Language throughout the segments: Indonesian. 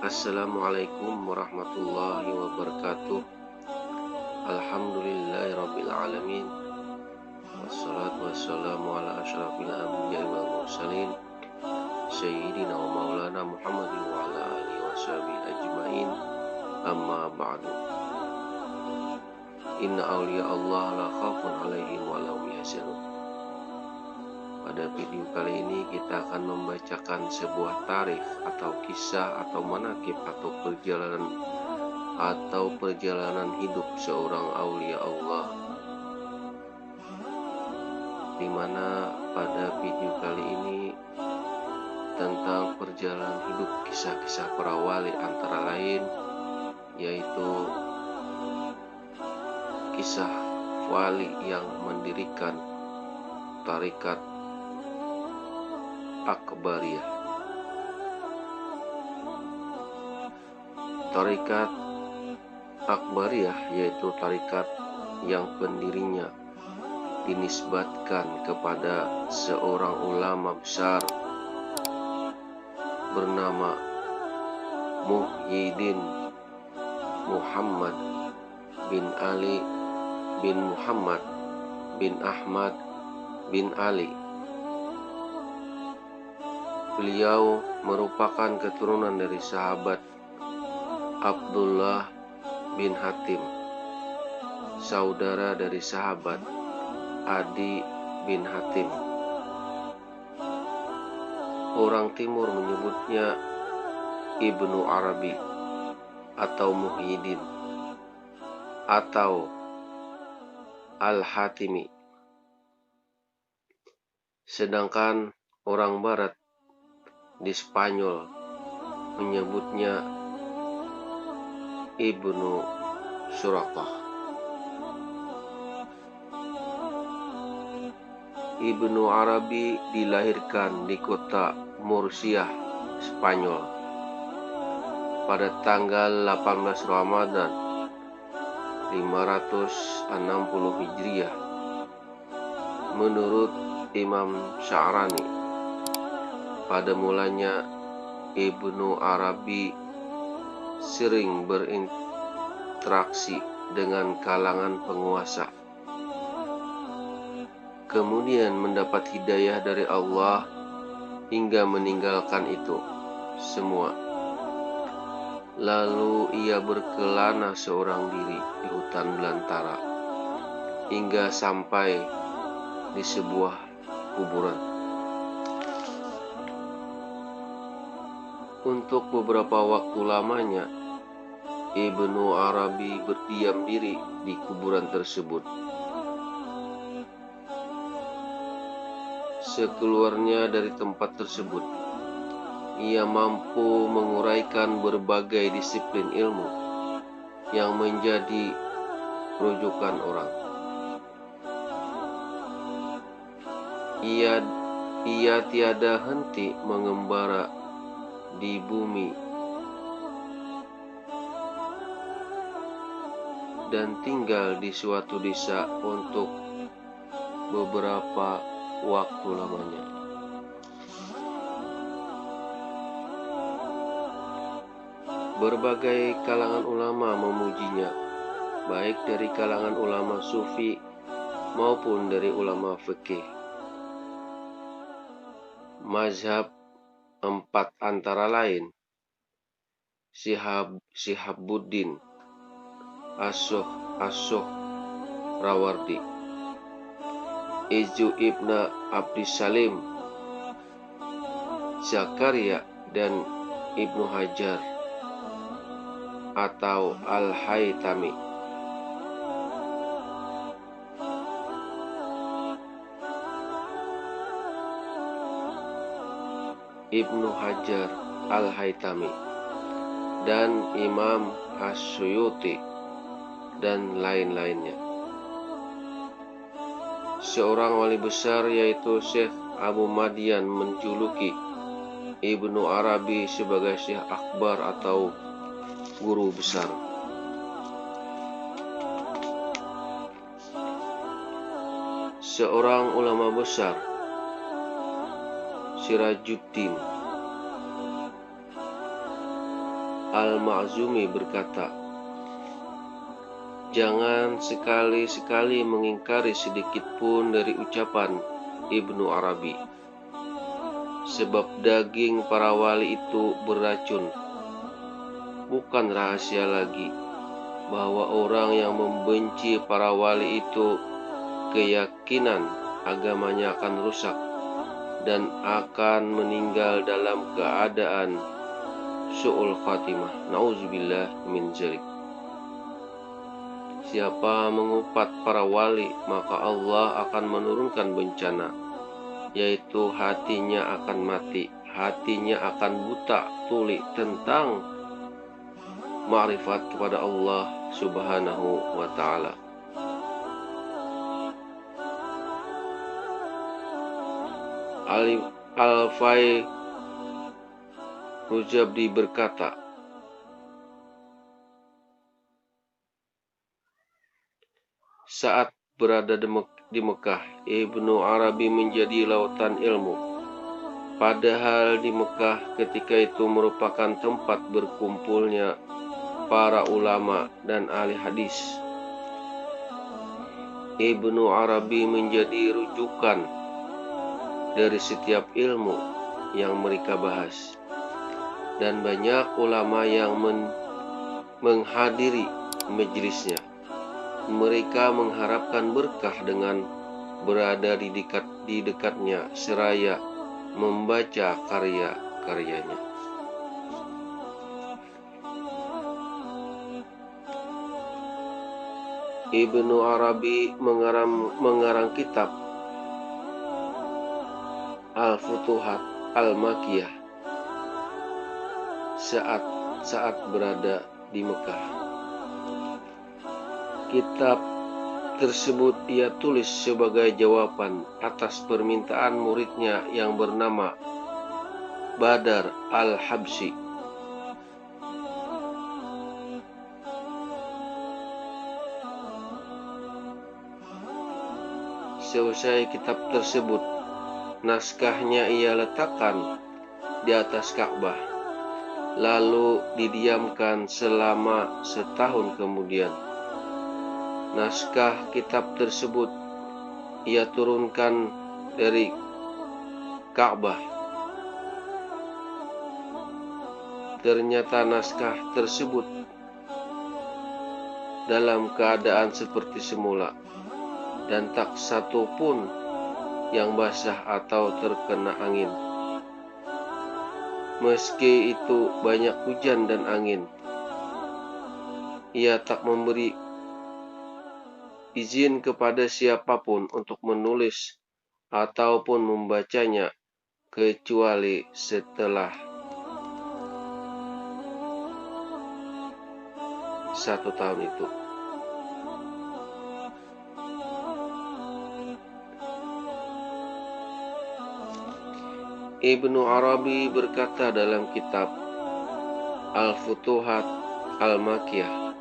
Assalamualaikum warahmatullahi wabarakatuh. Alhamdulillahirabbil alamin. Wassalatu wassalamu ala asyrafil anbiya'i wal mursalin sayyidina wa maulana Muhammadin wa ala alihi washabihi ajmain. Amma ba'du. Inna awliya Allah la khaufun alaihim wa la hum yahzanun. Pada video kali ini kita akan membacakan sebuah tarikh atau kisah atau manaqib atau perjalanan hidup seorang aulia Allah, di mana pada video kali ini tentang perjalanan hidup kisah-kisah para wali, antara lain yaitu kisah wali yang mendirikan tarekat Akbariyah. Tarekat Akbariyah yaitu tarekat yang pendirinya dinisbatkan kepada seorang ulama besar bernama Muhyiddin Muhammad bin Ali bin Muhammad bin Ahmad bin Ali. Beliau merupakan keturunan dari sahabat Abdullah bin Hatim, saudara dari sahabat Adi bin Hatim. Orang timur menyebutnya Ibnu Arabi atau Muhyiddin atau Al-Hatimi. Sedangkan orang barat di Spanyol menyebutnya Ibnu Suraqah. Ibnu Arabi dilahirkan di kota Murcia, Spanyol pada tanggal 18 Ramadan 560 Hijriah menurut Imam Sya'rani. Pada mulanya Ibnu Arabi sering berinteraksi dengan kalangan penguasa, kemudian mendapat hidayah dari Allah hingga meninggalkan itu semua. Lalu ia berkelana seorang diri di hutan belantara hingga sampai di sebuah kuburan. Untuk beberapa waktu lamanya Ibnu Arabi berdiam diri di kuburan tersebut. Sekeluarnya dari tempat tersebut, ia mampu menguraikan berbagai disiplin ilmu yang menjadi rujukan orang. Ia tiada henti mengembara di bumi dan tinggal di suatu desa untuk beberapa waktu lamanya. Berbagai kalangan ulama memujinya, baik dari kalangan ulama sufi maupun dari ulama fikih. Mazhab empat antara lain Syihabuddin As-Suh Rawardi, Izzu ibn Abdissalim, Zakaria dan Ibnu Hajar atau Al-Haytami. Ibnu Hajar Al-Haytami dan Imam As-Suyuti dan lain-lainnya. Seorang wali besar yaitu Syekh Abu Madian menjuluki Ibnu Arabi sebagai Syekh Akbar atau guru besar. Seorang ulama besar Sirajuddin Al-Ma'zumi berkata, "Jangan sekali-sekali mengingkari sedikit pun dari ucapan Ibnu Arabi, sebab daging para wali itu beracun. Bukan rahasia lagi bahwa orang yang membenci para wali itu keyakinan agamanya akan rusak dan akan meninggal dalam keadaan su'ul khatimah. Nauzubillah min dzalik. Siapa mengupat para wali, maka Allah akan menurunkan bencana, yaitu hatinya akan mati, hatinya akan buta tuli tentang ma'rifat kepada Allah Subhanahu wa ta'ala." Al-Fai Mujabdi berkata, "Saat berada di Mekah, Ibnu Arabi menjadi lautan ilmu. Padahal di Mekah ketika itu merupakan tempat berkumpulnya para ulama dan ahli hadis. Ibnu Arabi menjadi rujukan dari setiap ilmu yang mereka bahas, dan banyak ulama yang menghadiri majelisnya. Mereka mengharapkan berkah dengan berada di dekatnya seraya membaca karya-karyanya." Ibnu Arabi mengarang kitab Al-Futuhat Al-Makkiyah saat berada di Mekah. Kitab tersebut ia tulis sebagai jawaban atas permintaan muridnya yang bernama Badar Al-Habsyi. Selesai kitab tersebut, naskahnya ia letakkan di atas Ka'bah, lalu didiamkan selama setahun kemudian. Naskah kitab tersebut ia turunkan dari Ka'bah. Ternyata naskah tersebut dalam keadaan seperti semula, dan tak satu pun yang basah atau terkena angin. Meski itu banyak hujan dan angin, ia tak memberi izin kepada siapapun untuk menulis ataupun membacanya kecuali setelah 1 tahun itu. Ibnu Arabi berkata dalam kitab Al-Futuhat Al-Makkiyah,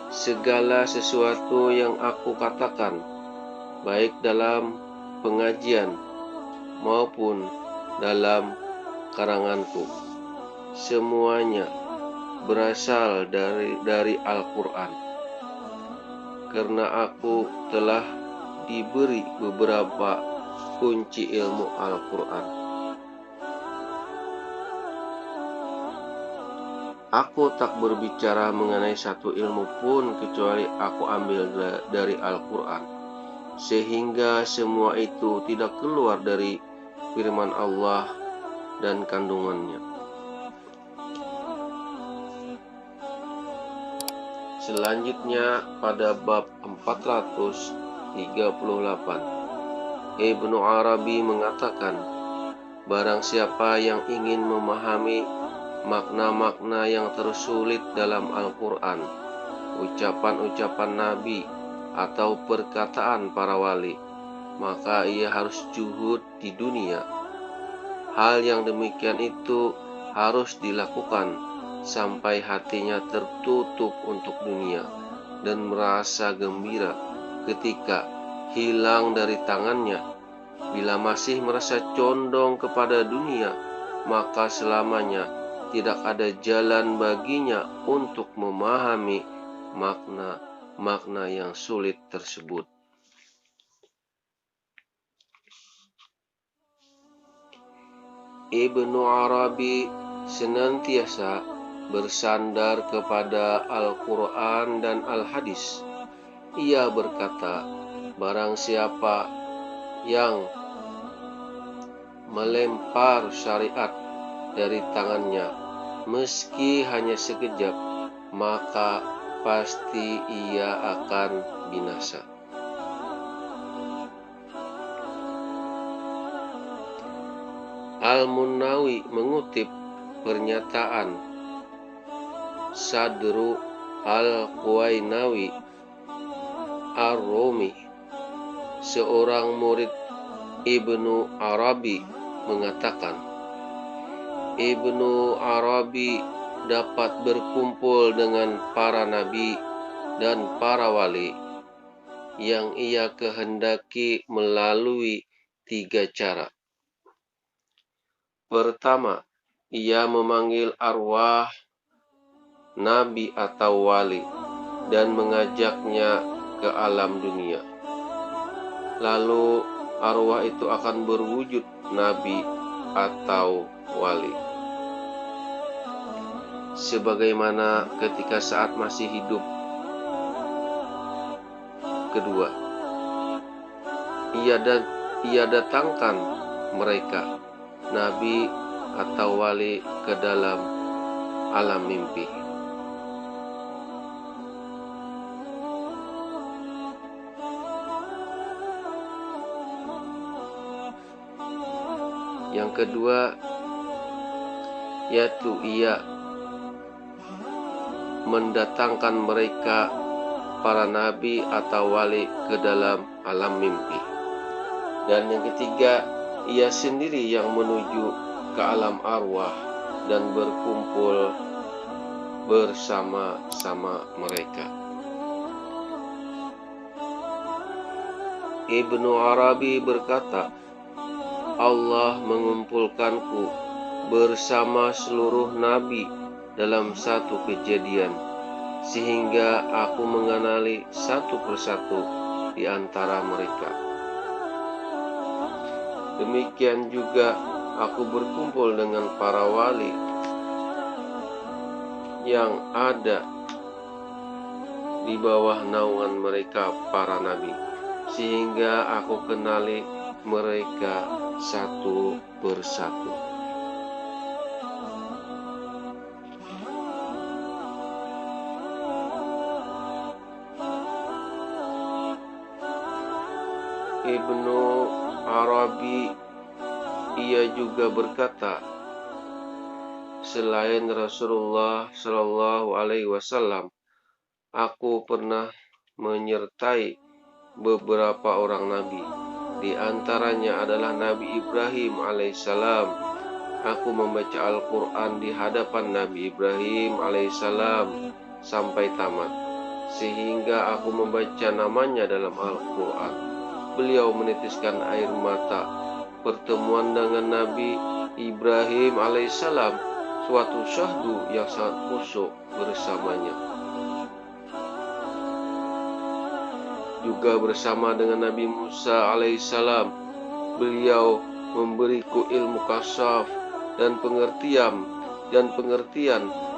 "Segala sesuatu yang aku katakan, baik dalam pengajian maupun dalam karanganku, semuanya berasal dari Al-Quran. Karena aku telah diberi beberapa kunci ilmu Al-Quran. Aku tak berbicara mengenai satu ilmu pun kecuali aku ambil dari Al-Quran, sehingga semua itu tidak keluar dari firman Allah dan kandungannya." Selanjutnya pada bab 438, Ibnu Arabi mengatakan, "Barang siapa yang ingin memahami makna-makna yang tersulit dalam Al-Quran, ucapan-ucapan Nabi atau perkataan para wali, maka ia harus zuhud di dunia. Hal yang demikian itu harus dilakukan sampai hatinya tertutup untuk dunia dan merasa gembira ketika hilang dari tangannya Bila masih merasa condong kepada dunia, maka selamanya tidak ada jalan baginya untuk memahami makna yang sulit tersebut. Ibnu Arabi senantiasa bersandar kepada Al-Quran dan Al-Hadis. Ia berkata, barang siapa yang melempar syariat dari tangannya, meski hanya sekejap, maka pasti ia akan binasa. Al-Munnawi mengutip pernyataan Sadru Al-Quwainawi Ar-Rumi, seorang murid Ibnu Arabi, mengatakan, Ibnu Arabi dapat berkumpul dengan para nabi dan para wali yang ia kehendaki melalui 3 cara. Pertama, ia memanggil arwah nabi atau wali dan mengajaknya ke alam dunia. Lalu arwah itu akan berwujud nabi atau wali, sebagaimana ketika saat masih hidup. Kedua, ia datangkan mereka, nabi atau wali, ke dalam alam mimpi. Yang kedua, yaitu ia mendatangkan mereka, para nabi atau wali, ke dalam alam mimpi. Dan yang ketiga, ia sendiri yang menuju ke alam arwah dan berkumpul bersama-sama mereka. Ibnu Arabi berkata, Allah mengumpulkanku bersama seluruh nabi dalam satu kejadian, sehingga aku mengenali satu persatu di antara mereka. Demikian juga aku berkumpul dengan para wali yang ada di bawah naungan mereka, para nabi, sehingga aku kenali mereka satu persatu. Ibnu Arabi ia juga berkata, selain Rasulullah Shallallahu Alaihi Wasallam, aku pernah menyertai beberapa orang nabi. Di antaranya adalah Nabi Ibrahim alaihissalam. Aku membaca Al-Quran di hadapan Nabi Ibrahim alaihissalam sampai tamat, sehingga aku membaca namanya dalam Al-Quran. Beliau menitiskan air mata. Pertemuan dengan Nabi Ibrahim alaihissalam suatu syahdu yang sangat khusyuk bersamanya. Juga bersama dengan Nabi Musa alaihissalam, beliau memberiku ilmu kasyaf dan pengertian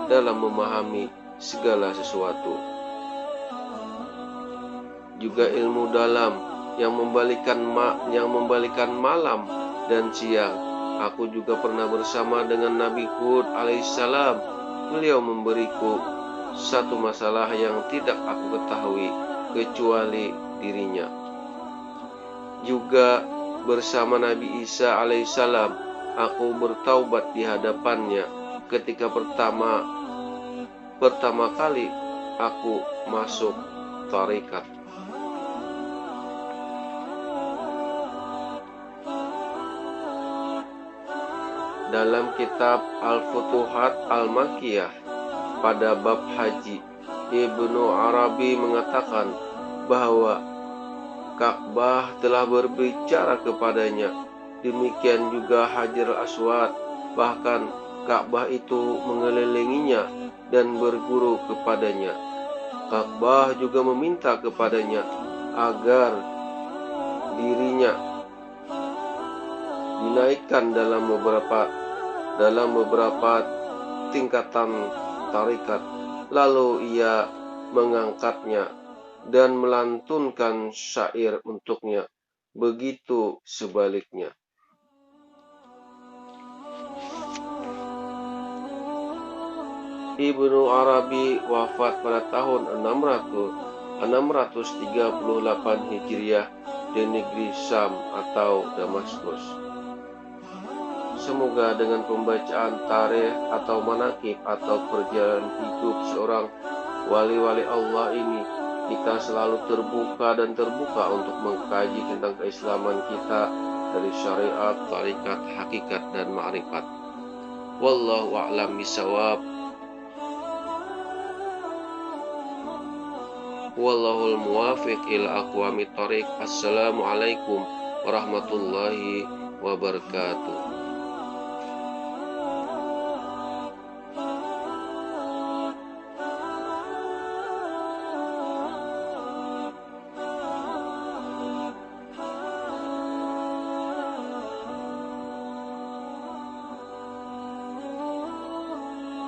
dalam memahami segala sesuatu. Juga ilmu dalam yang membalikan malam dan siang. Aku juga pernah bersama dengan Nabi Hud alaihissalam. Beliau memberiku satu masalah yang tidak aku ketahui kecuali dirinya. Juga bersama Nabi Isa alaihissalam, aku bertaubat di hadapannya ketika pertama kali aku masuk tarekat. Dalam kitab Al-Futuhat Al-Makkiyah pada bab haji, Ibnu Arabi mengatakan bahwa Ka'bah telah berbicara kepadanya. Demikian juga Hajar Aswad, bahkan Ka'bah itu mengelilinginya dan berguru kepadanya. Ka'bah juga meminta kepadanya agar dirinya dinaikkan dalam beberapa tingkatan tarikat. Lalu ia mengangkatnya dan melantunkan syair untuknya. Begitu sebaliknya. Ibnu Arabi wafat pada tahun 638 Hijriah di negeri Syam atau Damaskus. Semoga dengan pembacaan tarikh atau manaqib atau perjalanan hidup seorang wali-wali Allah ini, kita selalu terbuka untuk mengkaji tentang keislaman kita dari syariat, tarikat, hakikat, dan ma'rifat. Wallahu a'lam bishawab. Wallahul muwafiq ila aqwamit thoriq. Assalamualaikum warahmatullahi wabarakatuh.